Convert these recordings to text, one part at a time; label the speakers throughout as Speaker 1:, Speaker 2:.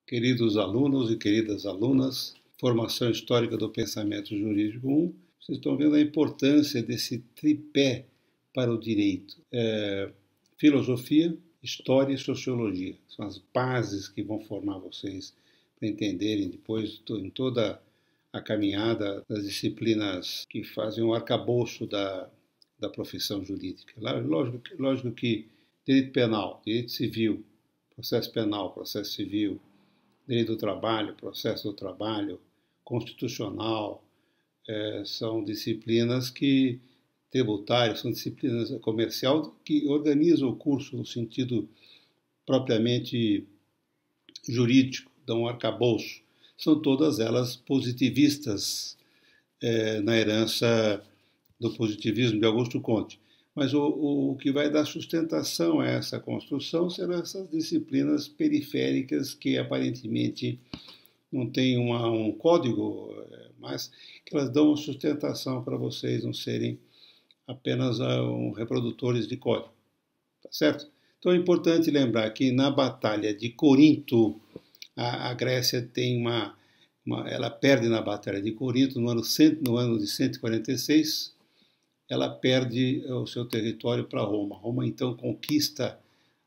Speaker 1: Queridos alunos e queridas alunas, Formação Histórica do Pensamento Jurídico 1, vocês estão vendo a importância desse tripé para o direito. Filosofia, História e Sociologia. São as bases que vão formar vocês para entenderem depois em toda a caminhada das disciplinas que fazem o arcabouço da profissão jurídica. Lógico que direito penal, direito civil, processo penal, processo civil, direito do trabalho, processo do trabalho, constitucional, são disciplinas que tributárias, são disciplinas comercial que organizam o curso no sentido propriamente jurídico, dão um arcabouço. São todas elas positivistas na herança do positivismo de Augusto Comte. Mas o que vai dar sustentação a essa construção serão essas disciplinas periféricas que aparentemente não têm um código, mas que elas dão uma sustentação para vocês não serem apenas reprodutores de código. Tá certo? Então é importante lembrar que na Batalha de Corinto, a Grécia tem ela perde na Batalha de Corinto no ano de 146, ela perde o seu território para Roma. Roma, então, conquista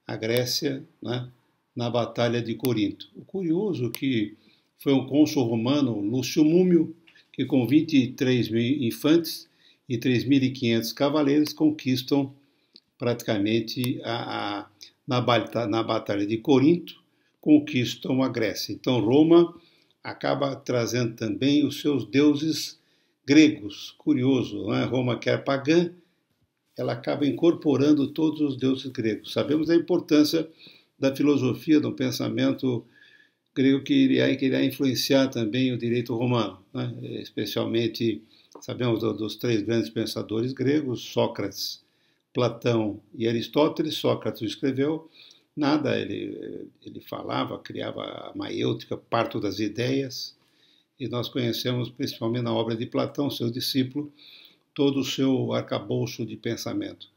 Speaker 1: a Grécia, né, na Batalha de Corinto. O curioso é que foi um cônsul romano, Lúcio Múmio, que com 23 mil infantes e 3.500 cavaleiros conquistam praticamente na Batalha de Corinto, conquistam a Grécia. Então, Roma acaba trazendo também os seus deuses gregos. Curioso, não é? Roma, que era pagã, ela acaba incorporando todos os deuses gregos. Sabemos a importância da filosofia, do pensamento grego que iria influenciar também o direito romano, né? Especialmente, sabemos dos três grandes pensadores gregos, Sócrates, Platão e Aristóteles. Sócrates escreveu nada, ele falava, criava a maiêutica, parto das ideias, e nós conhecemos, principalmente na obra de Platão, seu discípulo, todo o seu arcabouço de pensamento.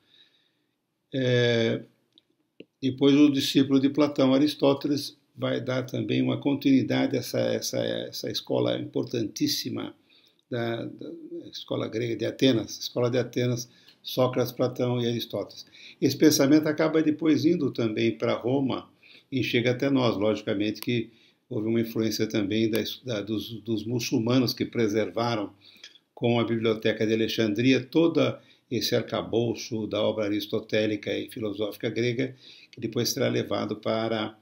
Speaker 1: Depois o discípulo de Platão, Aristóteles, vai dar também uma continuidade a essa escola importantíssima da escola grega de Atenas, escola de Atenas, Sócrates, Platão e Aristóteles. Esse pensamento acaba depois indo também para Roma e chega até nós, logicamente que houve uma influência também dos muçulmanos que preservaram com a Biblioteca de Alexandria todo esse arcabouço da obra aristotélica e filosófica grega, que depois será levado para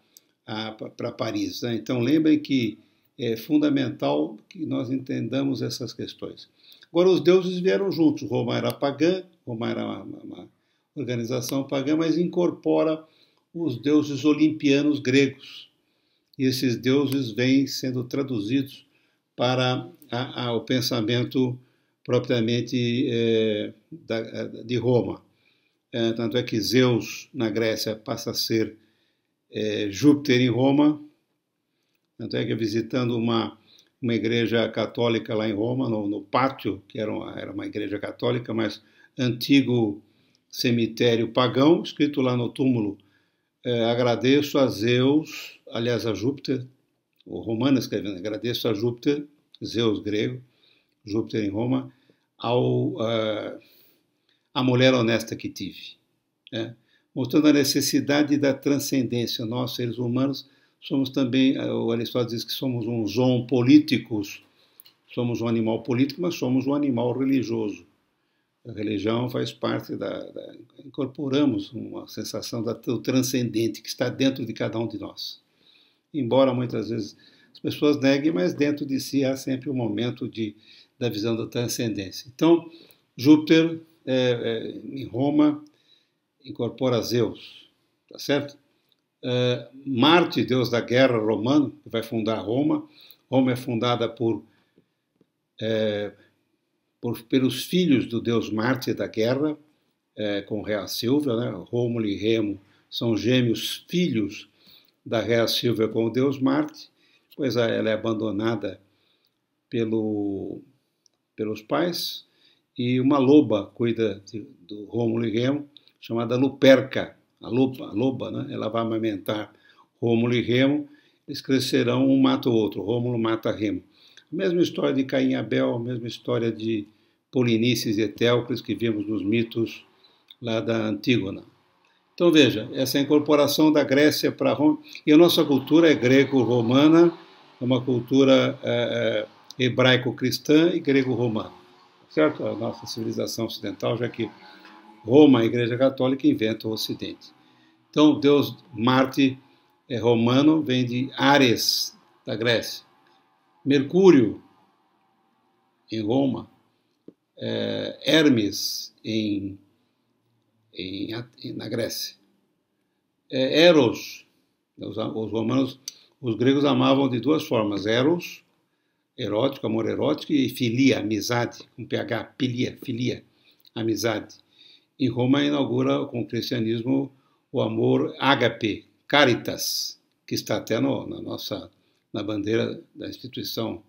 Speaker 1: Paris, né? Então lembrem que é fundamental que nós entendamos essas questões. Agora, os deuses vieram juntos. Roma era pagã, Roma era uma organização pagã, mas incorpora os deuses olimpianos gregos. E esses deuses vêm sendo traduzidos para o pensamento propriamente de Roma. Tanto é que Zeus, na Grécia, passa a ser Júpiter em Roma. Tanto é que, visitando uma igreja católica lá em Roma, no pátio, que era uma igreja católica, mas antigo cemitério pagão, escrito lá no túmulo, agradeço a Zeus, aliás a Júpiter, o romano escrevendo, agradeço a Júpiter, Zeus grego, Júpiter em Roma, a mulher honesta que tive, mostrando a necessidade da transcendência. Nós, seres humanos, somos também, o Aristóteles diz que somos uns zoon políticos, somos um animal político, mas somos um animal religioso. A religião faz parte incorporamos uma sensação do transcendente que está dentro de cada um de nós. Embora muitas vezes as pessoas neguem, mas dentro de si há sempre um momento da visão da transcendência. Então, Júpiter, em Roma, incorpora Zeus, tá certo? Marte, deus da guerra romano, que vai fundar Roma. Roma é fundada pelos filhos do deus Marte da guerra, com Rea Silvia, né? Rômulo e Remo são gêmeos filhos da Rea Silvia com o deus Marte. Depois ela é abandonada pelos pais, e uma loba cuida do Rômulo e Remo, chamada Luperca, a loba, né? Ela vai amamentar Rômulo e Remo, eles crescerão, um mata o outro, Rômulo mata Remo. A mesma história de Caim e Abel, a mesma história de Polinices e Etéocles que vimos nos mitos lá da Antígona. Então veja, essa incorporação da Grécia para Roma, e a nossa cultura é grego-romana, é uma cultura hebraico-cristã e grego-romana, certo? A nossa civilização ocidental, já que Roma, a Igreja Católica, inventa o Ocidente. Então, Deus Marte romano vem de Ares, da Grécia. Mercúrio, em Roma. Hermes, na Grécia. Eros, os romanos, os gregos amavam de duas formas: Eros, erótico, amor erótico, e filia, amizade, com PH, filia, amizade. Em Roma inaugura com o cristianismo o amor ágape, caritas, que está até na bandeira da instituição,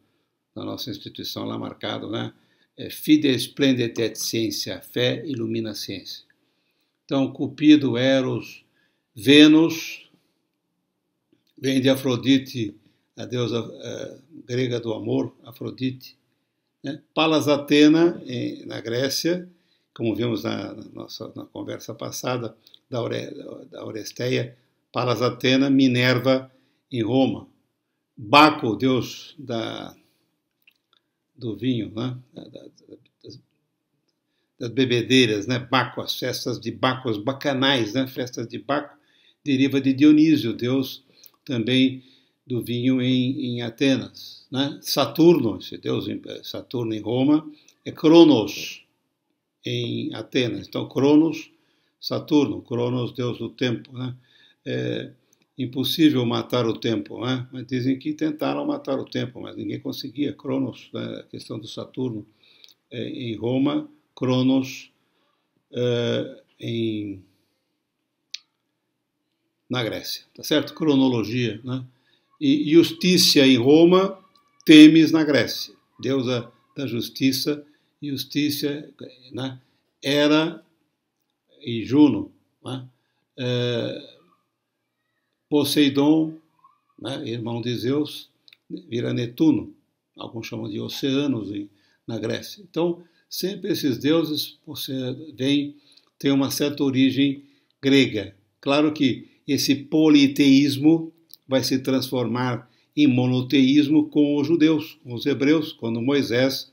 Speaker 1: da nossa instituição lá marcado, né? Fides splendet et scientia, fé ilumina a ciência. Então, Cupido, Eros, Vênus, vem de Afrodite, a deusa grega do amor, Afrodite. Né? Palas Atena, na Grécia, como vimos na conversa passada, da Oresteia, Palas Atena, Minerva, em Roma. Baco, deus do vinho, né? Das bebedeiras, né? Baco, as festas de Baco, os bacanais, né? Festas de Baco, deriva de Dionísio, deus também do vinho em Atenas. Né? Saturno, esse deus Saturno em Roma, é Cronos em Atenas. Então, Cronos, Saturno, Cronos, deus do tempo. Né? É impossível matar o tempo, né? Mas dizem que tentaram matar o tempo, mas ninguém conseguia. Cronos, né? A questão do Saturno em Roma, Cronos na Grécia, tá certo? Cronologia, né? E Justícia em Roma, Temis na Grécia, deusa da justiça, Justícia, né? Hera e Juno, né? Poseidon, né? Irmão de Zeus, vira Netuno, alguns chamam de Oceanos na Grécia. Então, sempre esses deuses têm uma certa origem grega. Claro que esse politeísmo vai se transformar em monoteísmo com os judeus, com os hebreus, quando Moisés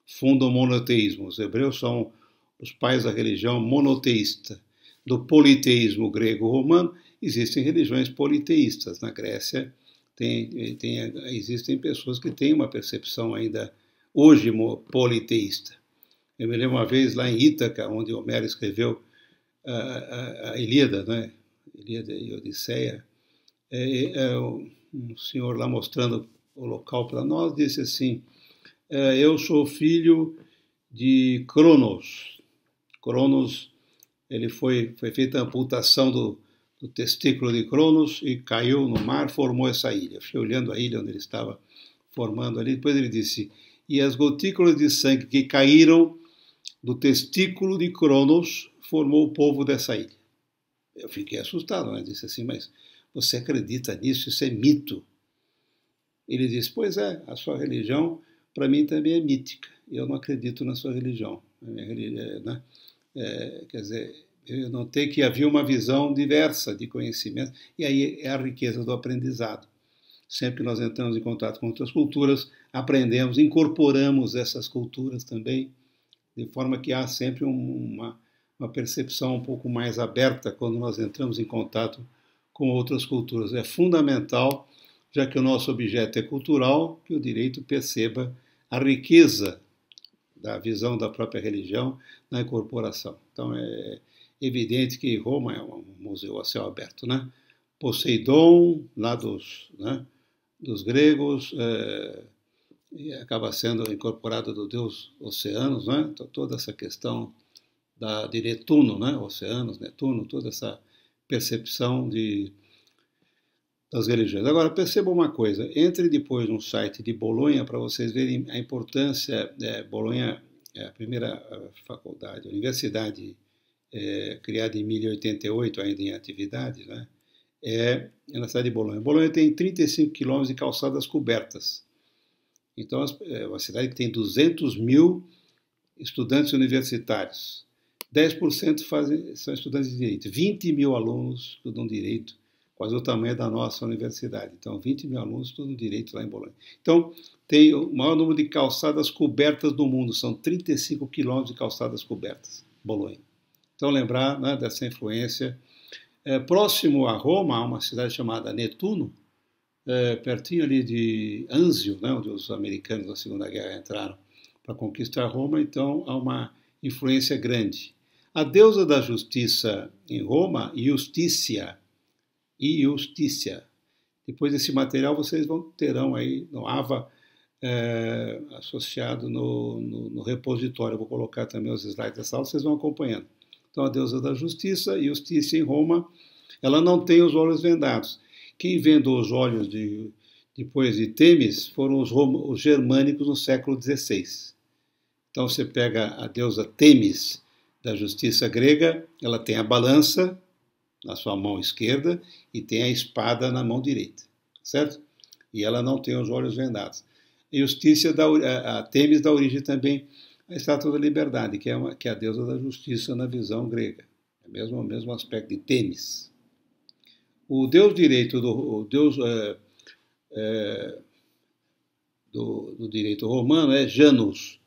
Speaker 1: funda o monoteísmo. Os hebreus são os pais da religião monoteísta. Do politeísmo grego-romano, existem religiões politeístas. Na Grécia existem pessoas que têm uma percepção ainda hoje politeísta. Eu me lembro uma vez lá em Ítaca, onde Homero escreveu a Ilíada, né? Ilíada e Odisseia, um senhor lá mostrando o local para nós disse assim: eu sou filho de Cronos. Cronos, ele foi feita a amputação do testículo de Cronos e caiu no mar, formou essa ilha. Eu fiquei olhando a ilha onde ele estava formando ali. Depois ele disse: e as gotículas de sangue que caíram do testículo de Cronos formou o povo dessa ilha. Eu fiquei assustado, né? Disse assim: mas você acredita nisso? Isso é mito. Ele disse: pois é, a sua religião para mim também é mítica. Eu não acredito na sua religião. A minha religião, né? Quer dizer, eu notei que havia uma visão diversa de conhecimento, e aí é a riqueza do aprendizado. Sempre que nós entramos em contato com outras culturas, aprendemos, incorporamos essas culturas também, de forma que há sempre uma percepção um pouco mais aberta quando nós entramos em contato com outras culturas. É fundamental, já que o nosso objeto é cultural, que o direito perceba a riqueza da visão da própria religião na incorporação. Então é evidente que Roma é um museu a céu aberto, né? Poseidon, lá dos gregos, e acaba sendo incorporado do deus Oceanos, né? Então, toda essa questão de Netuno, né? Oceanos, Netuno, toda essa percepção das religiões. Agora, perceba uma coisa, entre depois no site de Bolonha para vocês verem a importância. Bolonha é a primeira faculdade, universidade criada em 1088, ainda em atividade, né? é na cidade de Bolonha. Bolonha tem 35 quilômetros de calçadas cobertas. Então, é uma cidade que tem 200 mil estudantes universitários. 10% são estudantes de direito. 20 mil alunos estudam direito, quase o tamanho da nossa universidade. Então, 20 mil alunos estudam direito lá em Bolonha. Então, tem o maior número de calçadas cobertas do mundo. São 35 quilômetros de calçadas cobertas, Bolonha. Então, lembrar, né, dessa influência. Próximo a Roma, há uma cidade chamada Netuno, pertinho ali de Anzio, né, onde os americanos na Segunda Guerra entraram para conquistar Roma. Então, há uma influência grande. A deusa da justiça em Roma, Iustícia. Depois desse material vocês terão aí no AVA associado no repositório. Eu vou colocar também os slides dessa aula, vocês vão acompanhando. Então, a deusa da justiça, Iustícia em Roma, ela não tem os olhos vendados. Quem vendou os olhos depois de Temis foram os germânicos no século XVI. Então, você pega a deusa Temis da justiça grega, ela tem a balança na sua mão esquerda e tem a espada na mão direita, certo? E ela não tem os olhos vendados. Justícia, a Temis dá origem também à estátua da liberdade, que é a deusa da justiça na visão grega. É o mesmo aspecto de Temis. O deus direito, do direito romano é Janus.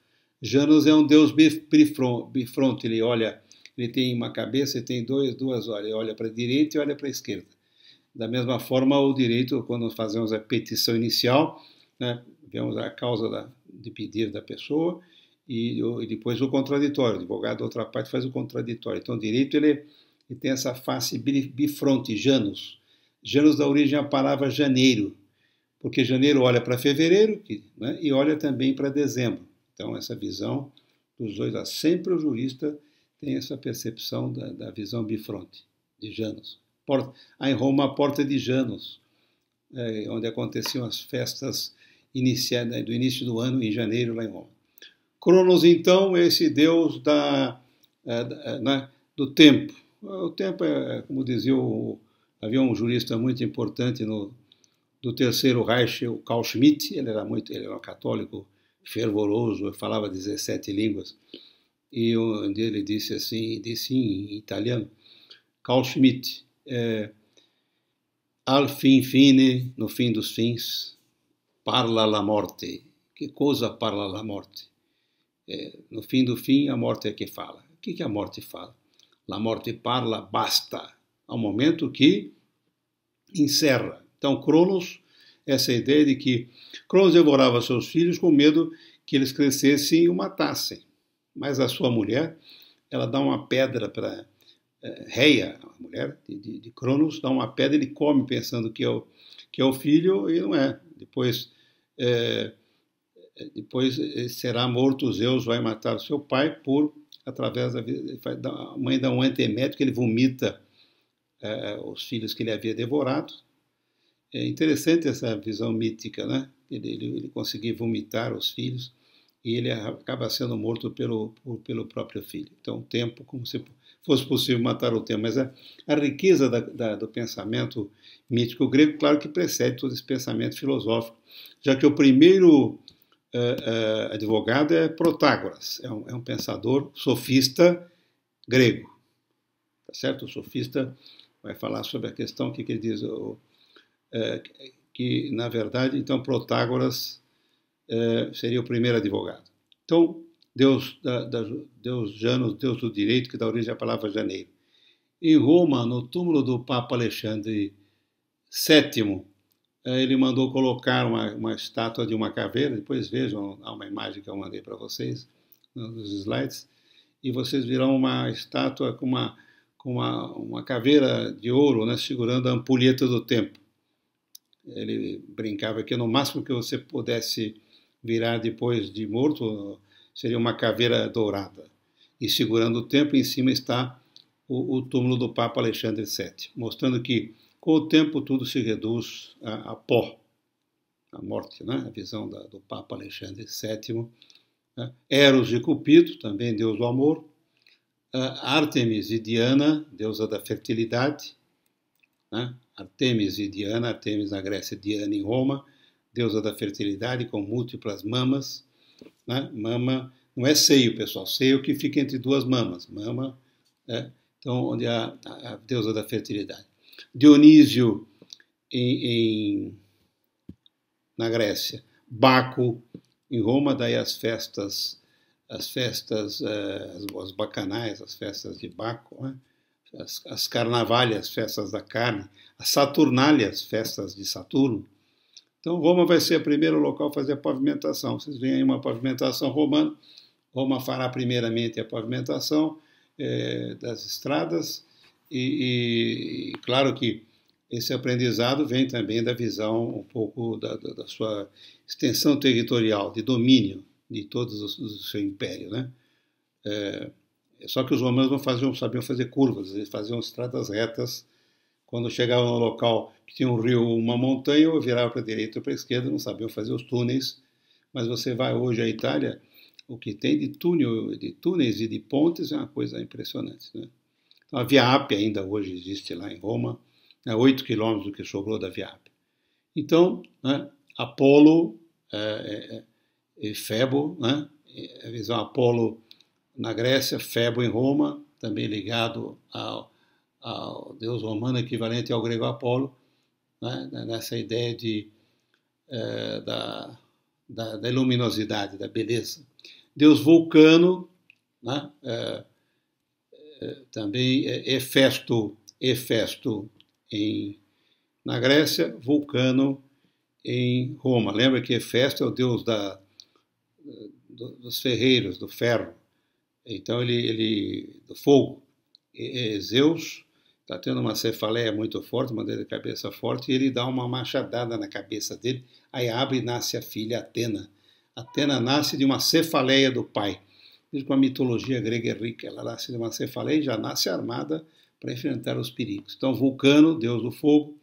Speaker 1: Janus é um deus bifronte, ele tem uma cabeça e tem duas olhas, ele olha para a direita e olha para a esquerda. Da mesma forma, o direito, quando fazemos a petição inicial, né, vemos a causa de pedir da pessoa e depois o contraditório. O advogado da outra parte faz o contraditório. Então, o direito ele tem essa face bifronte, Janus. Janus dá origem à palavra janeiro, porque janeiro olha para fevereiro, né, e olha também para dezembro. Então, essa visão dos dois, sempre o jurista tem essa percepção da visão bifronte, de Janus. Em Roma, a Porta de Janus, onde aconteciam as festas do início do ano, em janeiro, lá em Roma. Cronos, então, é esse deus do tempo. O tempo como dizia, havia um jurista muito importante do Terceiro Reich, o Carl Schmitt. Ele era um católico fervoroso, falava 17 línguas, e um dia ele disse em italiano, Carl Schmitt, al fin fine, no fim dos fins, parla la morte. Que coisa parla la morte? No fim do fim, a morte é que fala. O que a morte fala? La morte parla, basta, ao momento que encerra. Então, Cronos, essa ideia de que Cronos devorava seus filhos com medo que eles crescessem e o matassem. Mas a sua mulher, ela dá uma pedra para Reia, a mulher de Cronos, dá uma pedra, ele come pensando que é o filho e não é. Depois será morto, Zeus vai matar o seu pai através a mãe dá um antiemético, ele vomita os filhos que ele havia devorado. É interessante essa visão mítica, né? Ele conseguir vomitar os filhos e ele acaba sendo morto pelo próprio filho. Então, o tempo, como se fosse possível matar o tempo. Mas a riqueza do pensamento mítico grego, claro que precede todo esse pensamento filosófico, já que o primeiro advogado é Protágoras, é um pensador sofista grego. Tá certo? O sofista vai falar sobre a questão que ele diz, que, na verdade, então, Protágoras seria o primeiro advogado. Então, Deus Janus, Deus do direito, que dá origem à palavra janeiro. Em Roma, no túmulo do Papa Alexandre VII, ele mandou colocar uma estátua de uma caveira. Depois vejam, há uma imagem que eu mandei para vocês nos slides, e vocês virão uma estátua com uma caveira de ouro, né, segurando a ampulheta do tempo. Ele brincava que no máximo que você pudesse virar depois de morto seria uma caveira dourada. E segurando o tempo, em cima está o túmulo do Papa Alexandre VII, mostrando que com o tempo tudo se reduz a pó, a morte, né? A visão do Papa Alexandre VII. Né? Eros e Cupido, também deus do amor. Ártemis e Diana, deusa da fertilidade. Né? Artemis e Diana, Artemis na Grécia, Diana em Roma, deusa da fertilidade com múltiplas mamas. Né? Mama não é seio, pessoal, seio que fica entre duas mamas, mama, né? Então, onde a deusa da fertilidade. Dionísio na Grécia, Baco em Roma, daí as festas, as bacanais, as festas de Baco, né? As carnavalhas, festas da carne, as saturnálias, festas de Saturno. Então, Roma vai ser o primeiro local a fazer a pavimentação. Vocês veem aí uma pavimentação romana. Roma fará primeiramente a pavimentação das estradas e claro que esse aprendizado vem também da visão um pouco da sua extensão territorial, de domínio de todos o seu império, né? Só que os romanos não sabiam fazer curvas, eles faziam estradas retas. Quando chegavam no local que tinha um rio ou uma montanha, ou virava para a direita ou para a esquerda, não sabiam fazer os túneis. Mas você vai hoje à Itália, o que tem de túneis e de pontes é uma coisa impressionante, né? Então, a Via Ápia ainda hoje existe lá em Roma, 8 quilômetros do que sobrou da Via Ápia. Então, né, Apolo e Febo, né, a visão Apolo na Grécia, Febo em Roma, também ligado ao deus romano equivalente ao grego Apolo, né, nessa ideia da luminosidade, da beleza. Deus Vulcano, né, também Hefesto na Grécia, Vulcano em Roma. Lembra que Hefesto é o deus dos ferreiros, do ferro. Então, do fogo. Zeus está tendo uma cefaleia muito forte, uma dor de cabeça forte, e ele dá uma machadada na cabeça dele, aí abre e nasce a filha Atena. Atena nasce de uma cefaleia do pai. Com a mitologia grega é rica, ela nasce de uma cefaleia e já nasce armada para enfrentar os perigos. Então, Vulcano, deus do fogo,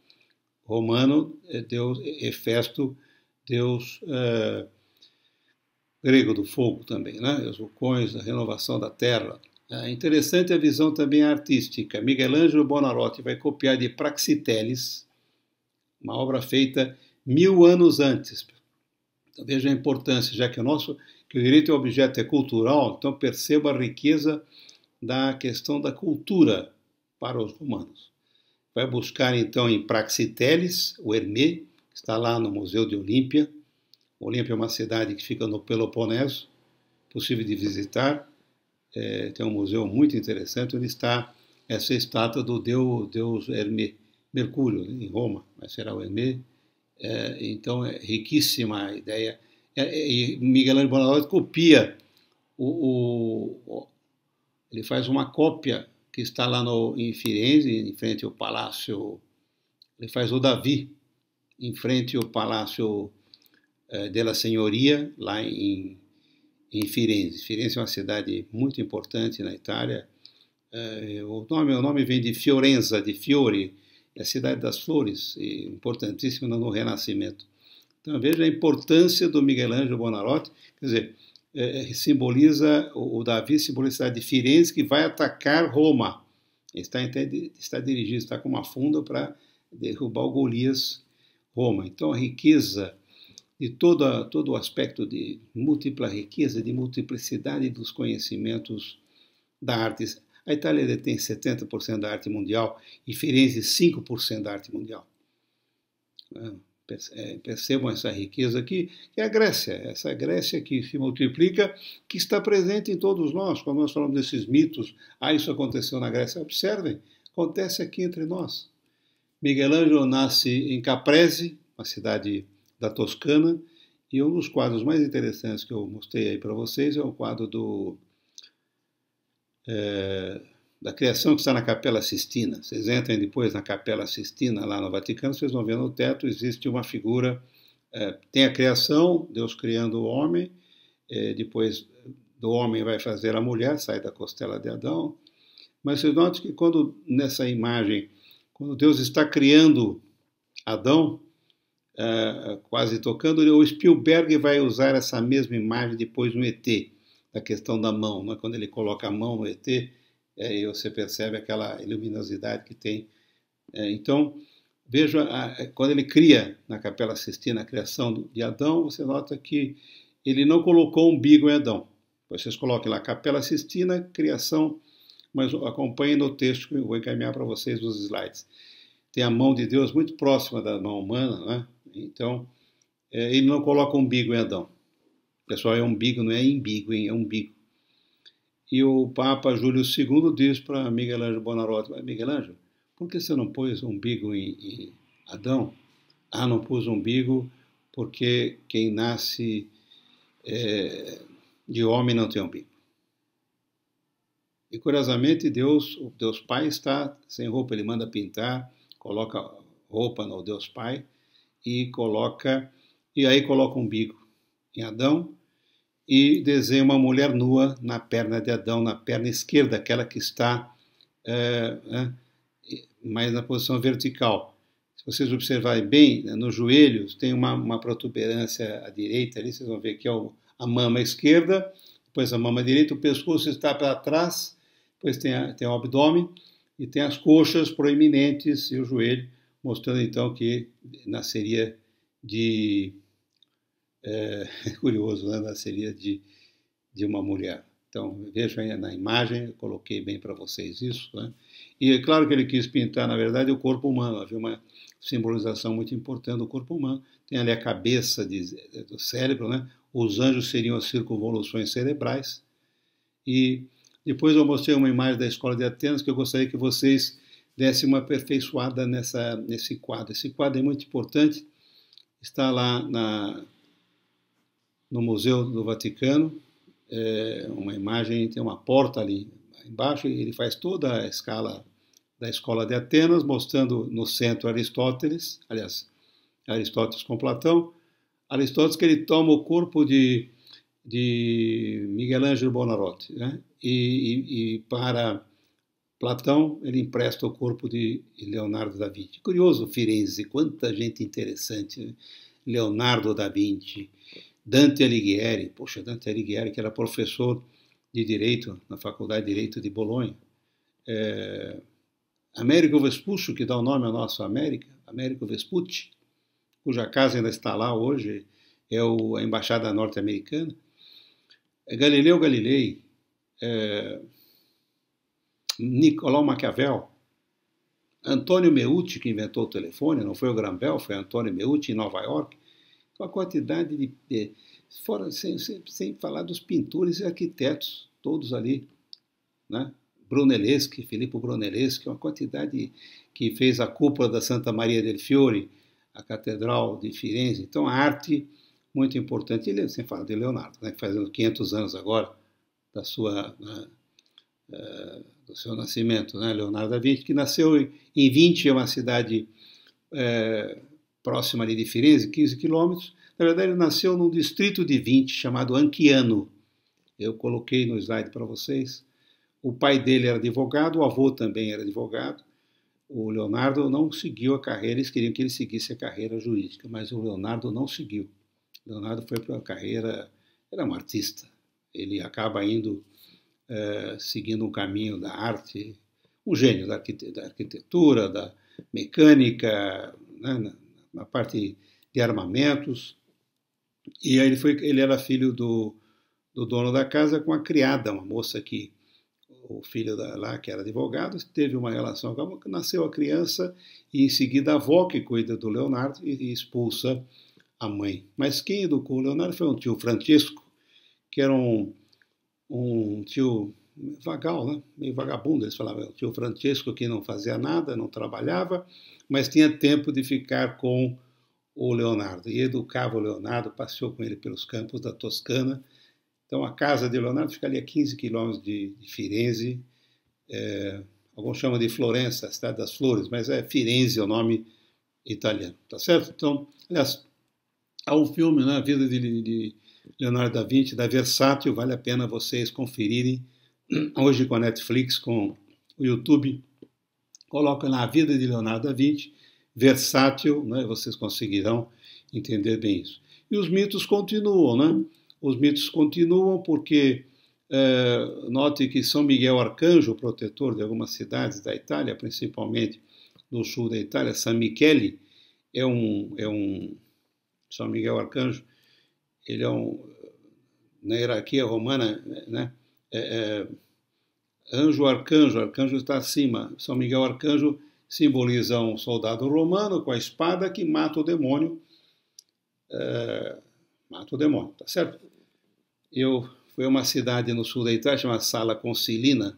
Speaker 1: romano, deus Hefesto, deus grego do fogo também, né? Os vulcões, a renovação da terra. Interessante a visão também artística. Miguel Ângelo Buonarroti vai copiar de Praxiteles, uma obra feita 1000 anos antes. Então, veja a importância, já que o direito ao objeto é cultural, então perceba a riqueza da questão da cultura para os romanos. Vai buscar então em Praxiteles, o Hermé, que está lá no Museu de Olímpia. Olímpia é uma cidade que fica no Peloponeso, possível de visitar. Tem um museu muito interessante onde está essa estátua do deus Hermé, Mercúrio, em Roma, mas será o Hermé. Então é riquíssima a ideia. E Miguel Ângelo Buonarroti copia, ele faz uma cópia que está lá em Firenze, em frente ao Palácio, ele faz o Davi, em frente ao Palácio della Signoria, lá em Firenze. Firenze é uma cidade muito importante na Itália. O nome vem de Fiorenza, de Fiori, é a cidade das flores, importantíssima no Renascimento. Então veja a importância do Miguel Ângelo Buonarroti, quer dizer, simboliza, o Davi simboliza a cidade de Firenze que vai atacar Roma. Ele está dirigido, está com uma funda para derrubar o Golias, Roma. Então a riqueza de todo o aspecto de múltipla riqueza, de multiplicidade dos conhecimentos da arte. A Itália detém 70% da arte mundial e Firenze 5% da arte mundial. Percebam essa riqueza aqui, que é a Grécia, essa Grécia que se multiplica, que está presente em todos nós. Quando nós falamos desses mitos, isso aconteceu na Grécia, observem, acontece aqui entre nós. Miguel Ângelo nasce em Caprese, uma cidade da Toscana, e um dos quadros mais interessantes que eu mostrei aí para vocês é o quadro da criação que está na Capela Sistina. Vocês entrem depois na Capela Sistina, lá no Vaticano, vocês vão ver no teto, existe uma figura, tem a criação, Deus criando o homem, depois do homem vai fazer a mulher, sai da costela de Adão, mas vocês notam que nessa imagem, quando Deus está criando Adão, quase tocando, o Spielberg vai usar essa mesma imagem depois no ET, da questão da mão, né? Quando ele coloca a mão no ET, e você percebe aquela luminosidade que tem. Então, veja, quando ele cria na Capela Sistina a criação de Adão, você nota que ele não colocou umbigo em Adão. Vocês coloquem lá, Capela Sistina, criação, mas acompanhem no texto que eu vou encaminhar para vocês nos slides. Tem a mão de Deus muito próxima da mão humana, né? Então, ele não coloca umbigo em Adão. Pessoal, é umbigo, não é imbigo, hein? É umbigo. E o Papa Júlio II diz para Miguel Ângelo Bonarotti, Miguel Ângelo, por que você não pôs umbigo em Adão? Ah, não pus umbigo porque quem nasce de homem não tem umbigo. E curiosamente o Deus Pai está sem roupa, ele manda pintar, coloca roupa no Deus Pai e aí coloca umbigo em Adão e desenha uma mulher nua na perna de Adão, na perna esquerda, aquela que está mais na posição vertical. Se vocês observarem bem, nos joelhos tem uma protuberância à direita, ali vocês vão ver que é a mama esquerda, depois a mama direita, o pescoço está para trás, depois tem o abdômen e tem as coxas proeminentes e o joelho, mostrando então que nasceria curioso, né? Nasceria de uma mulher. Então, vejam aí na imagem, eu coloquei bem para vocês isso, né? E é claro que ele quis pintar, na verdade, o corpo humano. Havia uma simbolização muito importante do corpo humano. Tem ali a cabeça do cérebro, né? Os anjos seriam as circunvoluções cerebrais. E depois eu mostrei uma imagem da Escola de Atenas que eu gostaria que vocês dessem uma aperfeiçoada nesse quadro. Esse quadro é muito importante. Está lá no Museu do Vaticano. Uma imagem, tem uma porta ali embaixo, e ele faz toda a escala da Escola de Atenas, mostrando no centro Aristóteles, aliás, Aristóteles com Platão. Aristóteles que ele toma o corpo de Miguel Ângelo Bonarotti, né? E para Platão ele empresta o corpo de Leonardo da Vinci. Curioso, Firenze, quanta gente interessante, né? Leonardo da Vinci, Dante Alighieri, poxa, Dante Alighieri, que era professor de Direito na Faculdade de Direito de Bolonha. Américo Vespucci, que dá o nome à nossa América, Américo Vespucci, cuja casa ainda está lá hoje, é a Embaixada Norte-Americana. Galileu Galilei, Nicolau Maquiavel, Antônio Meucci, que inventou o telefone, não foi o Graham Bell, foi Antônio Meucci em Nova York. A quantidade sem falar dos pintores e arquitetos, todos ali, né? Brunelleschi, Filippo Brunelleschi, uma quantidade que fez a cúpula da Santa Maria del Fiore, a Catedral de Firenze. Então, a arte muito importante. Ele, sem falar de Leonardo, né, fazendo 500 anos agora do seu nascimento, né, Leonardo da Vinci, que nasceu em Vinci, é uma cidade próxima ali de Firenze, 15 quilômetros. Na verdade, ele nasceu num distrito de Vinci chamado Anchiano. Eu coloquei no slide para vocês. O pai dele era advogado, o avô também era advogado. O Leonardo não seguiu a carreira, eles queriam que ele seguisse a carreira jurídica, mas o Leonardo não seguiu. O Leonardo foi para a carreira, era um artista. Ele acaba indo seguindo um caminho da arte, um gênio da arquitetura, da mecânica, né, na parte de armamentos. E aí ele era filho do dono da casa com a criada, uma moça que o filho lá, que era advogado, teve uma relação com a avó, nasceu a criança e em seguida a avó que cuida do Leonardo e expulsa a mãe. Mas quem educou o Leonardo foi um tio Francesco, que era um tio vagal, né? Meio vagabundo, eles falavam, o tio Francesco que não fazia nada, não trabalhava, mas tinha tempo de ficar com o Leonardo, e educava o Leonardo, passeou com ele pelos campos da Toscana. Então a casa de Leonardo fica ali a 15 quilômetros de Firenze, alguns chamam de Florença, a cidade das flores, mas é Firenze é o nome italiano, tá certo? Então, aliás, há um filme, né, A Vida de Leonardo da Vinci, da Versátil, vale a pena vocês conferirem, hoje com a Netflix, com o YouTube, colocam lá A Vida de Leonardo da Vinci, Versátil, né, vocês conseguirão entender bem isso. E os mitos continuam, né? Os mitos continuam porque, note que São Miguel Arcanjo, protetor de algumas cidades da Itália, principalmente do sul da Itália, San Michele, São Miguel Arcanjo, ele na hierarquia romana, né, anjo-arcanjo, arcanjo está acima. São Miguel Arcanjo simboliza um soldado romano com a espada que mata o demônio. Tá certo? Foi uma cidade no sul da Itália chamada Sala Concilina,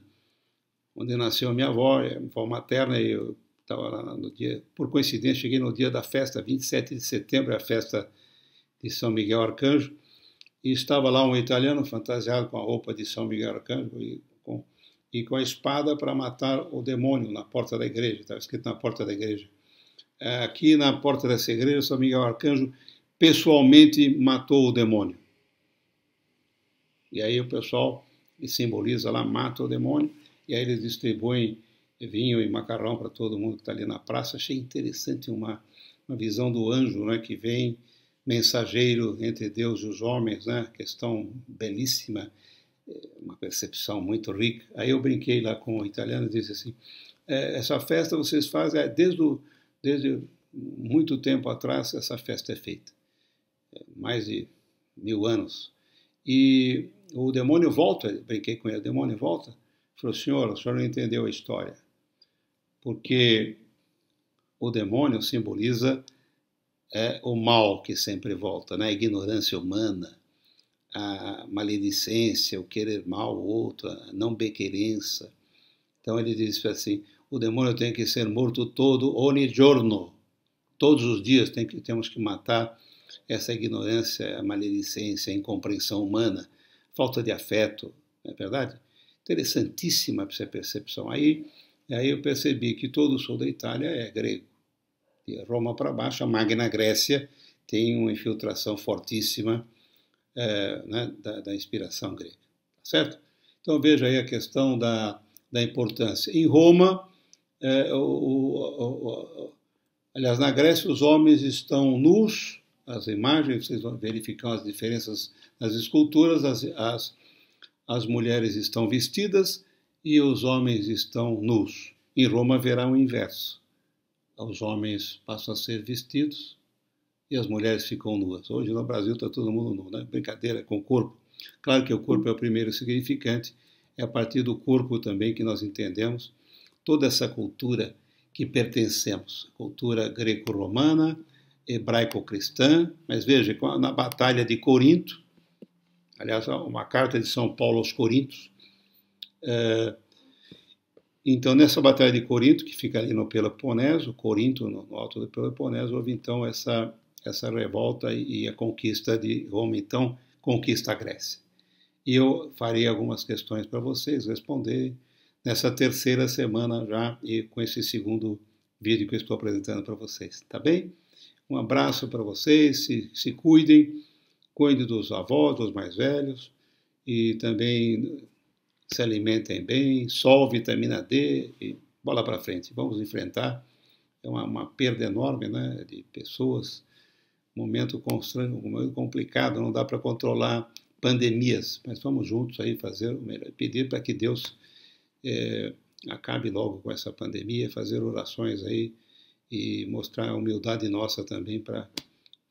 Speaker 1: onde nasceu minha avó materna, e eu estava lá no dia, por coincidência, cheguei no dia da festa, 27 de setembro, é a festa de São Miguel Arcanjo, e estava lá um italiano fantasiado com a roupa de São Miguel Arcanjo e com a espada para matar o demônio na porta da igreja, estava escrito na porta da igreja. Aqui na porta dessa igreja, São Miguel Arcanjo pessoalmente matou o demônio. E aí o pessoal simboliza lá, mata o demônio, e aí eles distribuem vinho e macarrão para todo mundo que está ali na praça. Achei interessante uma visão do anjo, né, que vem mensageiro entre Deus e os homens, né, questão belíssima, uma percepção muito rica. Aí eu brinquei lá com o italiano e disse assim, essa festa vocês fazem desde muito tempo atrás, essa festa é feita, mais de 1000 anos. E o demônio volta, brinquei com ele, o demônio volta, falou, o senhor não entendeu a história, porque o demônio simboliza o mal que sempre volta, né? A ignorância humana, a maledicência, o querer mal ao outro, a não bequerença. Então ele diz assim, o demônio tem que ser morto todo ogni giorno, todos os dias temos que matar essa ignorância, a maledicência, a incompreensão humana, falta de afeto, não é verdade? Interessantíssima essa percepção. Aí eu percebi que todo o sul da Itália é grego. De Roma para baixo, a Magna Grécia tem uma infiltração fortíssima né, da inspiração grega. Certo? Então veja aí a questão da importância. Em Roma, aliás, na Grécia, os homens estão nus, as imagens, vocês vão verificar as diferenças nas esculturas, as mulheres estão vestidas e os homens estão nus. Em Roma haverá o inverso. Os homens passam a ser vestidos e as mulheres ficam nuas. Hoje no Brasil está todo mundo nu, né? Brincadeira com o corpo. Claro que o corpo é o primeiro significante, é a partir do corpo também que nós entendemos toda essa cultura que pertencemos, cultura greco-romana, hebraico-cristã, mas veja, na Batalha de Corinto, aliás, uma carta de São Paulo aos Coríntios, então nessa Batalha de Corinto, que fica ali no Peloponeso, Corinto, no alto do Peloponeso, houve então essa revolta e a conquista de Roma, então conquista a Grécia. E eu farei algumas questões para vocês responder nessa terceira semana já e com esse segundo vídeo que eu estou apresentando para vocês, tá bem? Um abraço para vocês, se cuidem, cuidem dos avós, dos mais velhos e também se alimentem bem, sol, vitamina D e bola para frente. Vamos enfrentar, é uma perda enorme, né, de pessoas, um momento constrange, um momento complicado, não dá para controlar pandemias, mas vamos juntos aí fazer o melhor, pedir para que Deus acabe logo com essa pandemia, fazer orações aí e mostrar a humildade nossa também para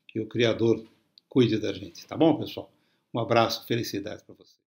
Speaker 1: que o Criador cuide da gente. Tá bom, pessoal? Um abraço, felicidade para vocês.